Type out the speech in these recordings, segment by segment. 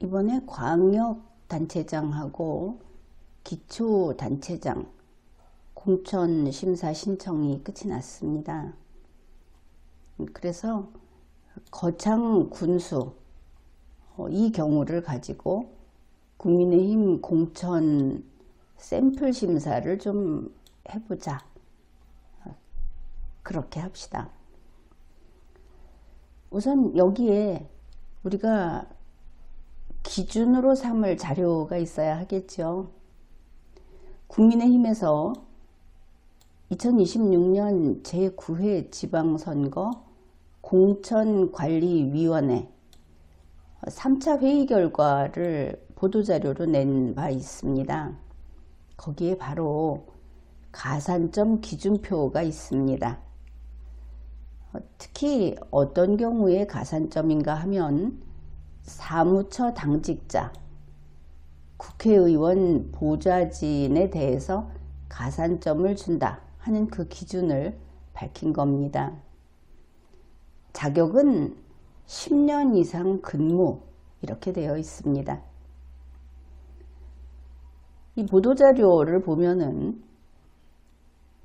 이번에 광역단체장하고 기초단체장 공천심사 신청이 끝이 났습니다. 그래서 거창 군수 이 경우를 가지고 국민의힘 공천 샘플 심사를 좀 해보자. 그렇게 합시다. 우선 여기에 우리가 기준으로 삼을 자료가 있어야 하겠죠. 국민의힘에서 2026년 제9회 지방선거 공천관리위원회 3차 회의 결과를 보도자료로 낸 바 있습니다. 거기에 바로 가산점 기준표가 있습니다. 특히 어떤 경우에 가산점인가 하면 사무처 당직자, 국회의원 보좌진에 대해서 가산점을 준다 하는 그 기준을 밝힌 겁니다. 자격은 10년 이상 근무 이렇게 되어 있습니다. 이 보도자료를 보면은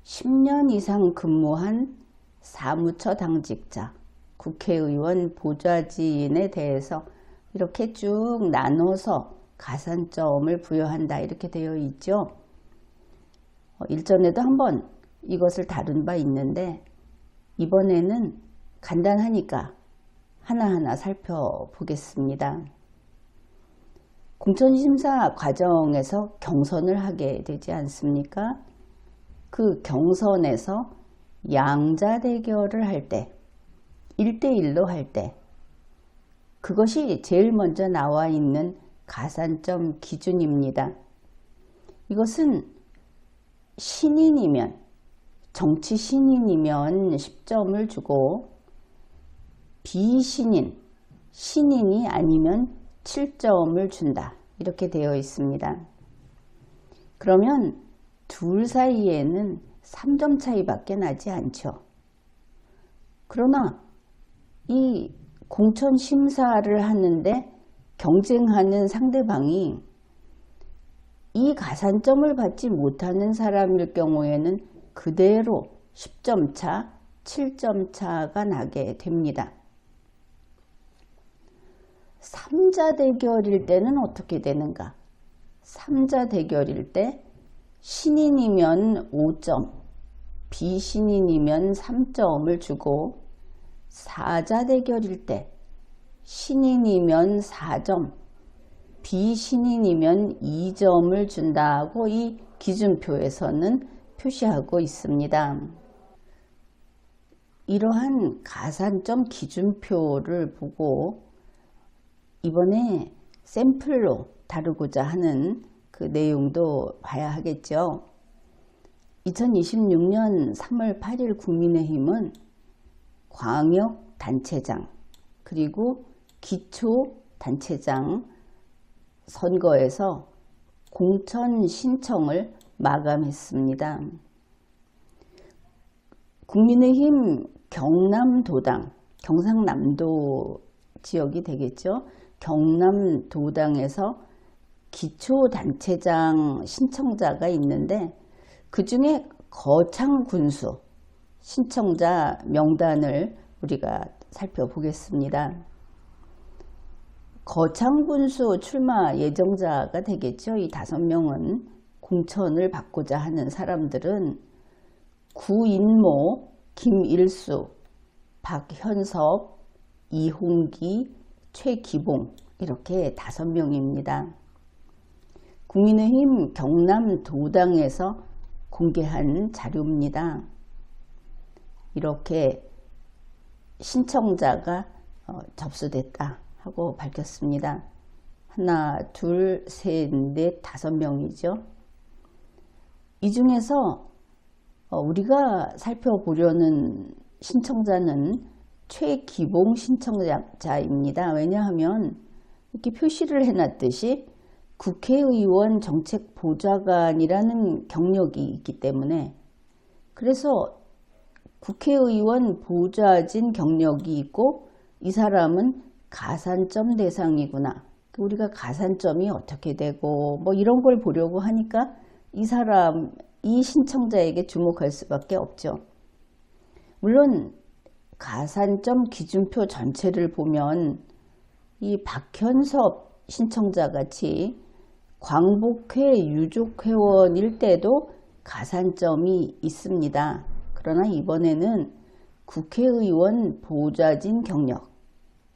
10년 이상 근무한 사무처 당직자, 국회의원 보좌진에 대해서 이렇게 쭉 나눠서 가산점을 부여한다 이렇게 되어 있죠. 일전에도 한번 이것을 다룬 바 있는데 이번에는 간단하니까 하나하나 살펴보겠습니다. 공천심사 과정에서 경선을 하게 되지 않습니까? 그 경선에서 양자 대결을 할 때, 1대1로 할 때, 그것이 제일 먼저 나와 있는 가산점 기준입니다. 이것은 신인이면, 정치 신인이면 10점을 주고 비신인, 신인이 아니면 7점을 준다. 이렇게 되어 있습니다. 그러면 둘 사이에는 3점 차이밖에 나지 않죠. 그러나 이 공천 심사를 하는데 경쟁하는 상대방이 이 가산점을 받지 못하는 사람일 경우에는 그대로 10점 차, 7점 차가 나게 됩니다. 3자 대결일 때는 어떻게 되는가? 3자 대결일 때 신인이면 5점, 비신인이면 3점을 주고 4자 대결일 때 신인이면 4점, 비신인이면 2점을 준다고 이 기준표에서는 표시하고 있습니다. 이러한 가산점 기준표를 보고 이번에 샘플로 다루고자 하는 그 내용도 봐야 하겠죠. 2026년 3월 8일 국민의힘은 광역단체장 그리고 기초단체장 선거에서 공천 신청을 마감했습니다. 국민의힘 경남도당, 경상남도 지역이 되겠죠. 경남도당에서 기초단체장 신청자가 있는데 그 중에 거창군수 신청자 명단을 우리가 살펴보겠습니다. 거창군수 출마 예정자가 되겠죠. 이 5명은 공천을 받고자 하는 사람들은 구인모, 김일수, 박현섭, 이홍기, 최기봉 이렇게 5명입니다. 국민의힘 경남도당에서 공개한 자료입니다. 이렇게 신청자가 접수됐다 하고 밝혔습니다. 하나, 둘, 셋, 넷, 5명이죠. 이 중에서 우리가 살펴보려는 신청자는 최기봉 신청자입니다. 왜냐하면 이렇게 표시를 해놨듯이 국회의원 정책보좌관이라는 경력이 있기 때문에 그래서 국회의원 보좌진 경력이 있고 이 사람은 가산점 대상이구나 우리가 가산점이 어떻게 되고 뭐 이런 걸 보려고 하니까 이 신청자에게 주목할 수밖에 없죠. 물론 가산점 기준표 전체를 보면 이 박현섭 신청자 같이 광복회 유족회원일 때도 가산점이 있습니다. 그러나 이번에는 국회의원 보좌진 경력,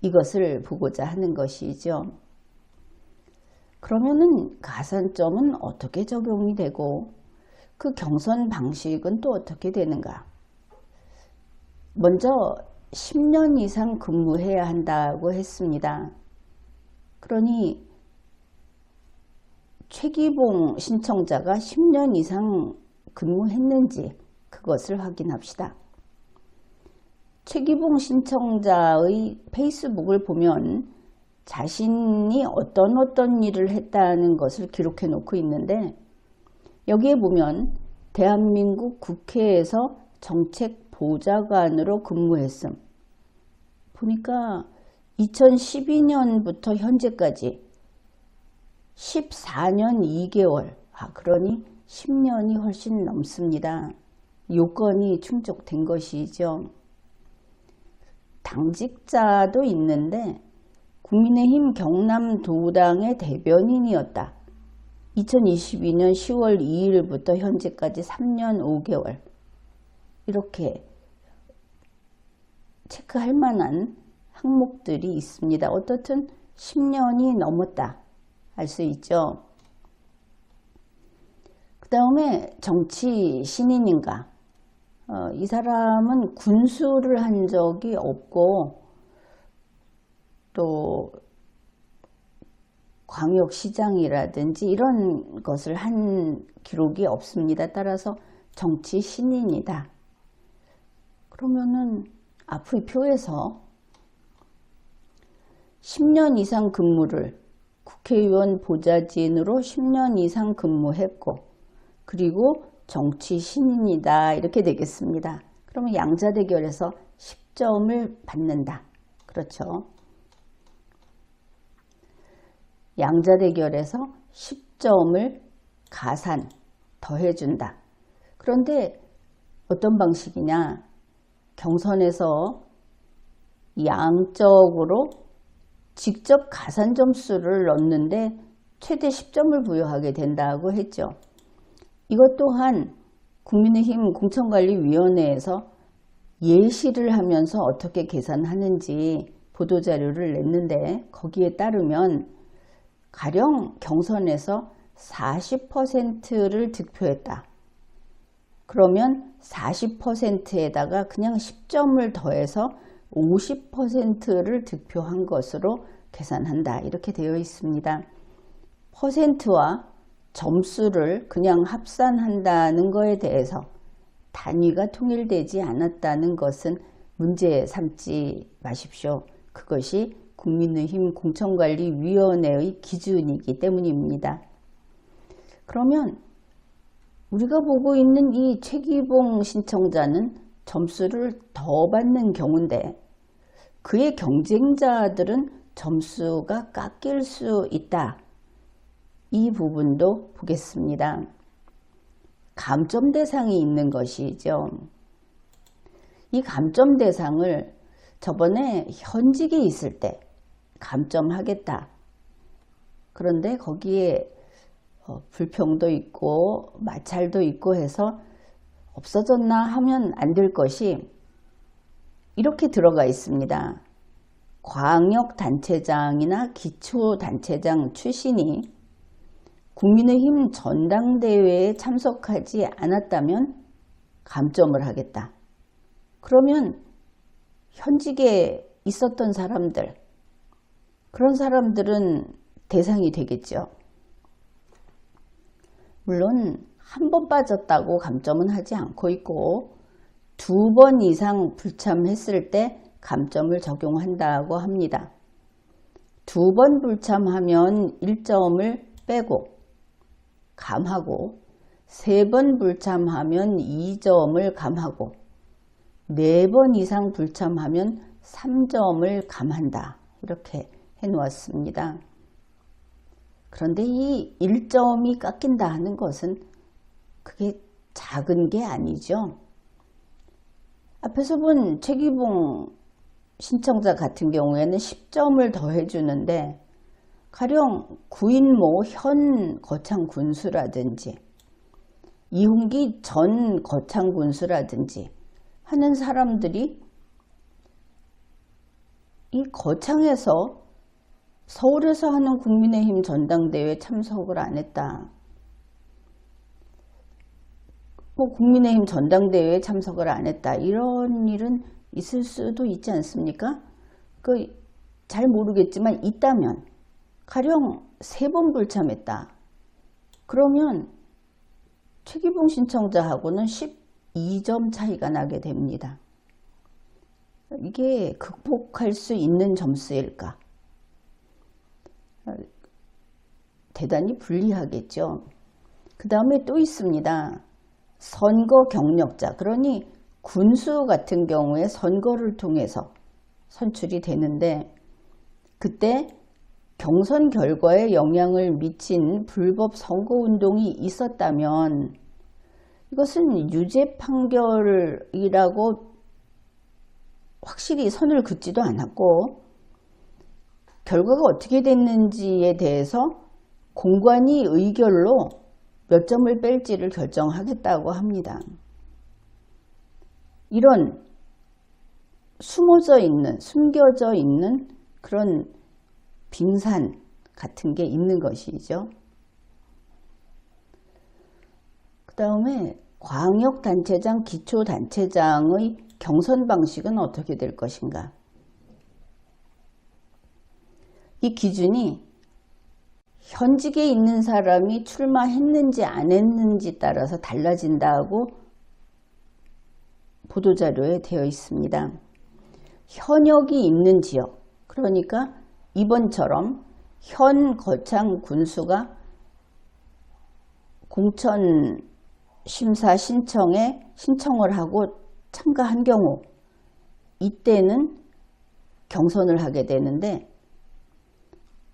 이것을 보고자 하는 것이죠. 그러면은 가산점은 어떻게 적용이 되고 그 경선 방식은 또 어떻게 되는가? 먼저 10년 이상 근무해야 한다고 했습니다. 그러니 최기봉 신청자가 10년 이상 근무했는지 그것을 확인합시다. 최기봉 신청자의 페이스북을 보면 자신이 어떤 일을 했다는 것을 기록해 놓고 있는데, 여기에 보면 대한민국 국회에서 정책보좌관으로 근무했음. 보니까 2012년부터 현재까지 14년 2개월, 그러니 10년이 훨씬 넘습니다. 요건이 충족된 것이죠. 당직자도 있는데 국민의힘 경남도당의 대변인이었다. 2022년 10월 2일부터 현재까지 3년 5개월. 이렇게 체크할 만한 항목들이 있습니다. 어떻든 10년이 넘었다 알 수 있죠. 그 다음에 정치 신인인가? 이 사람은 군수를 한 적이 없고 또 광역시장이라든지 이런 것을 한 기록이 없습니다. 따라서 정치 신인이다. 그러면은 앞의 표에서 10년 이상 근무를 국회의원 보좌진으로 10년 이상 근무했고 그리고 정치 신인이다 이렇게 되겠습니다. 그러면 양자 대결에서 10점을 받는다. 그렇죠. 양자 대결에서 10점을 가산 더해준다. 그런데 어떤 방식이냐? 경선에서 양적으로 직접 가산 점수를 넣는데 최대 10점을 부여하게 된다고 했죠. 이것 또한 국민의힘 공천관리위원회에서 예시를 하면서 어떻게 계산하는지 보도자료를 냈는데 거기에 따르면 가령 경선에서 40%를 득표했다. 그러면 40%에다가 그냥 10점을 더해서 50%를 득표한 것으로 계산한다. 이렇게 되어 있습니다. 퍼센트와 점수를 그냥 합산한다는 것에 대해서 단위가 통일되지 않았다는 것은 문제 삼지 마십시오. 그것이 국민의힘 공천관리위원회의 기준이기 때문입니다. 그러면 우리가 보고 있는 이 최기봉 신청자는 점수를 더 받는 경우인데 그의 경쟁자들은 점수가 깎일 수 있다. 이 부분도 보겠습니다. 감점 대상이 있는 것이죠. 이 감점 대상을 저번에 현직에 있을 때 감점하겠다. 그런데 거기에 불평도 있고 마찰도 있고 해서 없어졌나 하면 안 될 것이 이렇게 들어가 있습니다. 광역단체장이나 기초단체장 출신이 국민의힘 전당대회에 참석하지 않았다면 감점을 하겠다. 그러면 현직에 있었던 사람들, 그런 사람들은 대상이 되겠죠. 물론 한 번 빠졌다고 감점은 하지 않고 있고 2번 이상 불참했을 때 감점을 적용한다고 합니다. 2번 불참하면 1점을 빼고 감하고 3번 불참하면 2점을 감하고 4번 이상 불참하면 3점을 감한다. 이렇게 해놓았습니다. 그런데 이 1점이 깎인다 하는 것은 그게 작은 게 아니죠. 앞에서 본 최기봉 신청자 같은 경우에는 10점을 더해주는데 가령 구인모 현 거창군수라든지 이홍기 전 거창군수라든지 하는 사람들이 이 거창에서 서울에서 하는 국민의힘 전당대회에 참석을 안 했다. 국민의힘 전당대회에 참석을 안 했다. 이런 일은 있을 수도 있지 않습니까? 잘 모르겠지만 있다면 가령 3번 불참했다. 그러면 최기봉 신청자하고는 12점 차이가 나게 됩니다. 이게 극복할 수 있는 점수일까? 대단히 불리하겠죠. 그 다음에 또 있습니다. 선거 경력자, 그러니 군수 같은 경우에 선거를 통해서 선출이 되는데 그때 경선 결과에 영향을 미친 불법 선거운동이 있었다면 이것은 유죄 판결이라고 확실히 선을 긋지도 않았고 결과가 어떻게 됐는지에 대해서 공관위 의결로 몇 점을 뺄지를 결정하겠다고 합니다. 이런 숨겨져 있는 그런 빙산 같은 게 있는 것이죠. 그 다음에 광역단체장, 기초단체장의 경선 방식은 어떻게 될 것인가? 이 기준이 현직에 있는 사람이 출마했는지 안 했는지 따라서 달라진다고 보도자료에 되어 있습니다. 현역이 있는 지역, 그러니까 이번처럼 현 거창 군수가 공천 심사 신청을 하고 참가한 경우 이때는 경선을 하게 되는데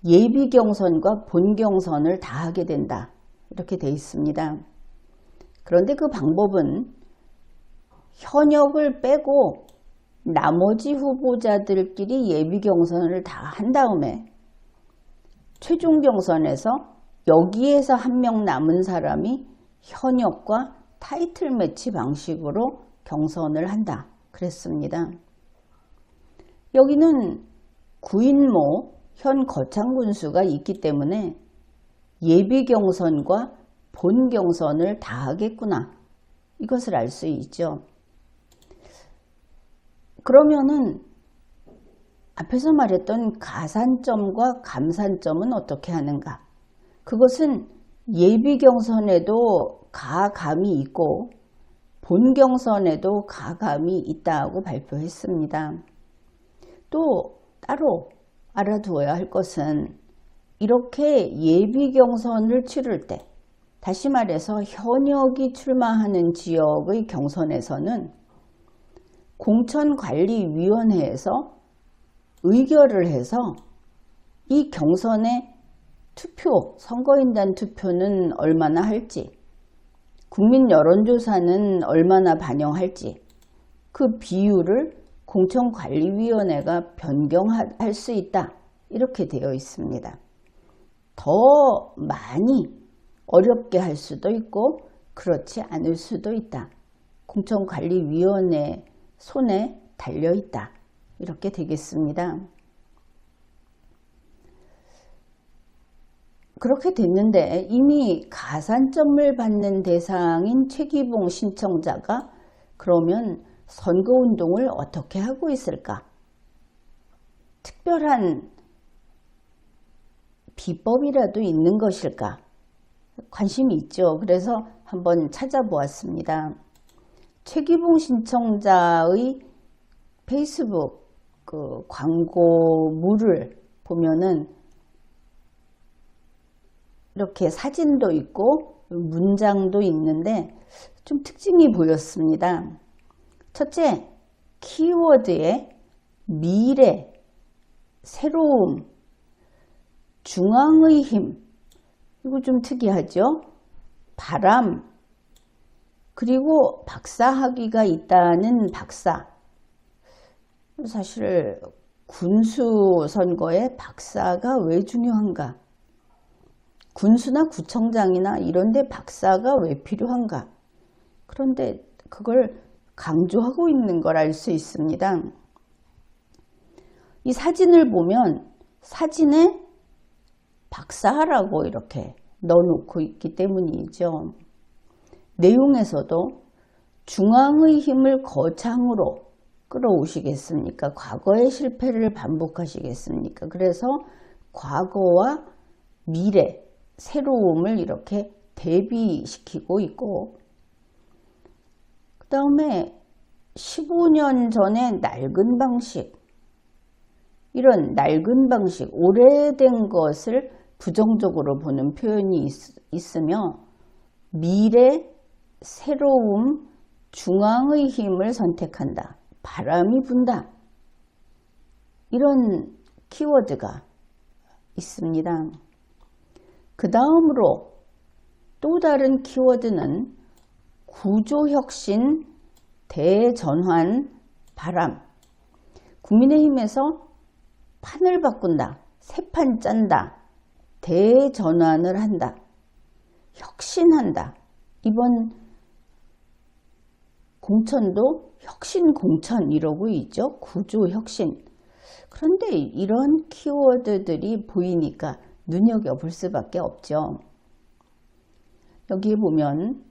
예비 경선과 본 경선을 다 하게 된다. 이렇게 돼 있습니다. 그런데 그 방법은 현역을 빼고 나머지 후보자들끼리 예비 경선을 다 한 다음에 최종 경선에서 여기에서 한 명 남은 사람이 현역과 타이틀 매치 방식으로 경선을 한다. 그랬습니다. 여기는 구인모 현 거창군수가 있기 때문에 예비 경선과 본 경선을 다 하겠구나. 이것을 알 수 있죠. 그러면은 앞에서 말했던 가산점과 감산점은 어떻게 하는가? 그것은 예비 경선에도 가감이 있고 본 경선에도 가감이 있다고 발표했습니다. 또 따로 알아두어야 할 것은 이렇게 예비 경선을 치를 때, 다시 말해서 현역이 출마하는 지역의 경선에서는 공천관리위원회에서 의결을 해서 이 경선의 투표, 선거인단 투표는 얼마나 할지, 국민 여론조사는 얼마나 반영할지 그 비율을 공천관리위원회가 변경할 수 있다. 이렇게 되어 있습니다. 더 많이 어렵게 할 수도 있고 그렇지 않을 수도 있다. 공천관리위원회 손에 달려있다. 이렇게 되겠습니다. 그렇게 됐는데 이미 가산점을 받는 대상인 최기봉 신청자가 그러면 선거운동을 어떻게 하고 있을까? 특별한 비법이라도 있는 것일까? 관심이 있죠. 그래서 한번 찾아보았습니다. 최기봉 신청자의 페이스북 광고물을 보면은 이렇게 사진도 있고 문장도 있는데 좀 특징이 보였습니다. 첫째, 키워드에 미래, 새로움, 중앙의 힘 이거 좀 특이하죠? 바람, 그리고 박사학위가 있다는 박사. 사실 군수 선거에 박사가 왜 중요한가? 군수나 구청장이나 이런 데 박사가 왜 필요한가? 그런데 그걸 강조하고 있는 걸 알 수 있습니다. 이 사진을 보면 사진에 박사라고 이렇게 넣어놓고 있기 때문이죠. 내용에서도 중앙의 힘을 거창으로 끌어오시겠습니까? 과거의 실패를 반복하시겠습니까? 그래서 과거와 미래, 새로움을 이렇게 대비시키고 있고, 그 다음에 15년 전에 낡은 방식, 이런 낡은 방식, 오래된 것을 부정적으로 보는 표현이 있으며, 미래, 새로움, 중앙의 힘을 선택한다. 바람이 분다. 이런 키워드가 있습니다. 그 다음으로 또 다른 키워드는 구조혁신, 대전환, 바람. 국민의힘에서 판을 바꾼다, 새 판 짠다, 대전환을 한다, 혁신한다. 이번 공천도 혁신 공천 이러고 있죠. 구조혁신. 그런데 이런 키워드들이 보이니까 눈여겨볼 수밖에 없죠. 여기 보면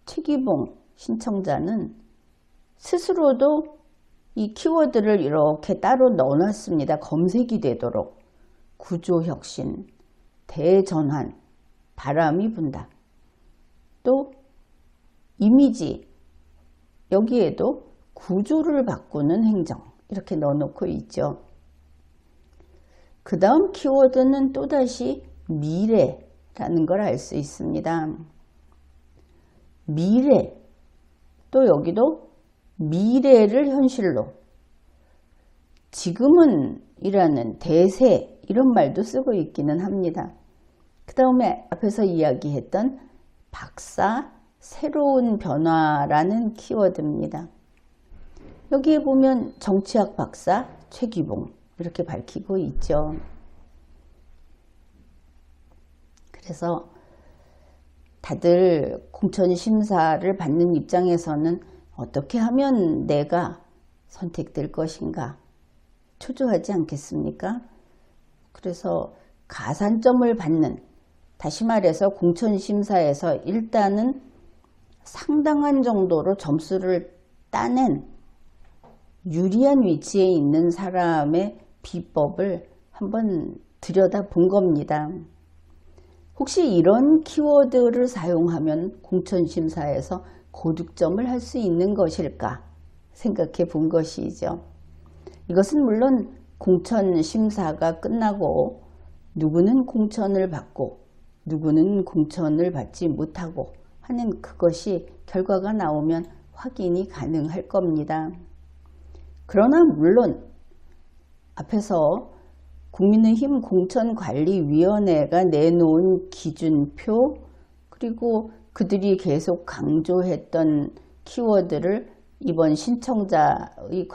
최기봉 신청자는 스스로도 이 키워드를 이렇게 따로 넣어놨습니다. 검색이 되도록. 구조혁신, 대전환, 바람이 분다. 또 이미지, 여기에도 구조를 바꾸는 행정 이렇게 넣어놓고 있죠. 그 다음 키워드는 또다시 미래라는 걸 알 수 있습니다. 미래, 또 여기도 미래를 현실로, 지금은 이라는 대세 이런 말도 쓰고 있기는 합니다. 그 다음에 앞에서 이야기했던 박사, 새로운 변화라는 키워드입니다. 여기에 보면 정치학 박사 최기봉 이렇게 밝히고 있죠. 그래서 다들 공천심사를 받는 입장에서는 어떻게 하면 내가 선택될 것인가 초조하지 않겠습니까? 그래서 가산점을 받는, 다시 말해서 공천심사에서 일단은 상당한 정도로 점수를 따낸 유리한 위치에 있는 사람의 비법을 한번 들여다본 겁니다. 혹시 이런 키워드를 사용하면 공천심사에서 고득점을 할 수 있는 것일까 생각해 본 것이죠. 이것은 물론 공천심사가 끝나고 누구는 공천을 받고 누구는 공천을 받지 못하고 하는 그것이 결과가 나오면 확인이 가능할 겁니다. 그러나 물론 앞에서 국민의힘 공천관리위원회가 내놓은 기준표, 그리고 그들이 계속 강조했던 키워드를 이번 신청자의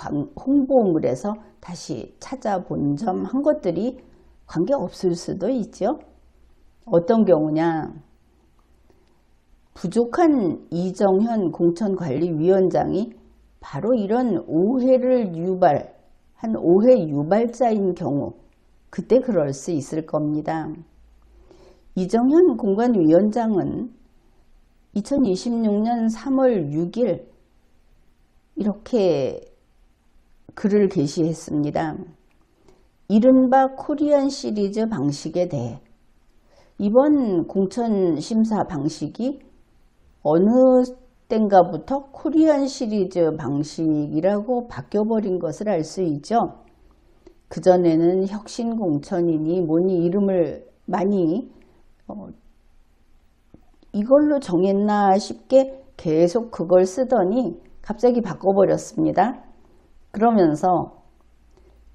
홍보물에서 다시 찾아본 점 한 것들이 관계없을 수도 있죠. 어떤 경우냐, 부족한 이정현 공천관리위원장이 바로 이런 오해를 유발한 오해 유발자인 경우, 그때 그럴 수 있을 겁니다. 이정현 공관위원장은 2026년 3월 6일 이렇게 글을 게시했습니다. 이른바 코리안 시리즈 방식에 대해, 이번 공천심사 방식이 어느 때인가부터 코리안 시리즈 방식이라고 바뀌어버린 것을 알 수 있죠. 그전에는 혁신공천이니 뭐니 이름을 많이 이걸로 정했나 싶게 계속 그걸 쓰더니 갑자기 바꿔버렸습니다. 그러면서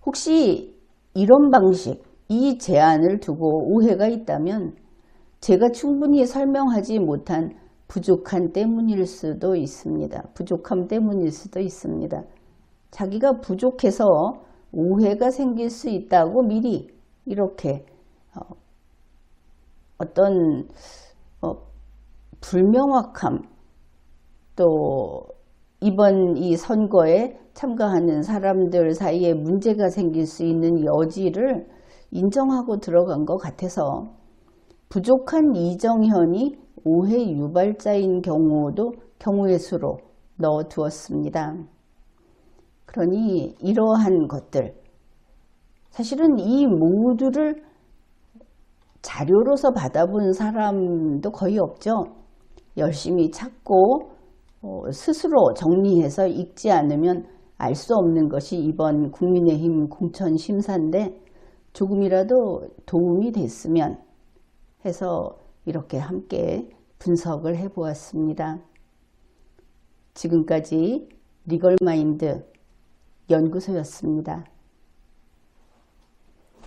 혹시 이런 방식, 이 제안을 두고 오해가 있다면 제가 충분히 설명하지 못한 부족한 때문일 수도 있습니다. 부족함 때문일 수도 있습니다. 자기가 부족해서 오해가 생길 수 있다고 미리 이렇게 어떤 불명확함, 또 이번 이 선거에 참가하는 사람들 사이에 문제가 생길 수 있는 여지를 인정하고 들어간 것 같아서 부족한 이정현이 오해 유발자인 경우의 수로 넣어두었습니다. 그러니 이러한 것들, 사실은 이 모두를 자료로서 받아본 사람도 거의 없죠. 열심히 찾고 스스로 정리해서 읽지 않으면 알 수 없는 것이 이번 국민의힘 공천심사인데 조금이라도 도움이 됐으면 해서 이렇게 함께 분석을 해보았습니다. 지금까지 리걸마인드 연구소였습니다.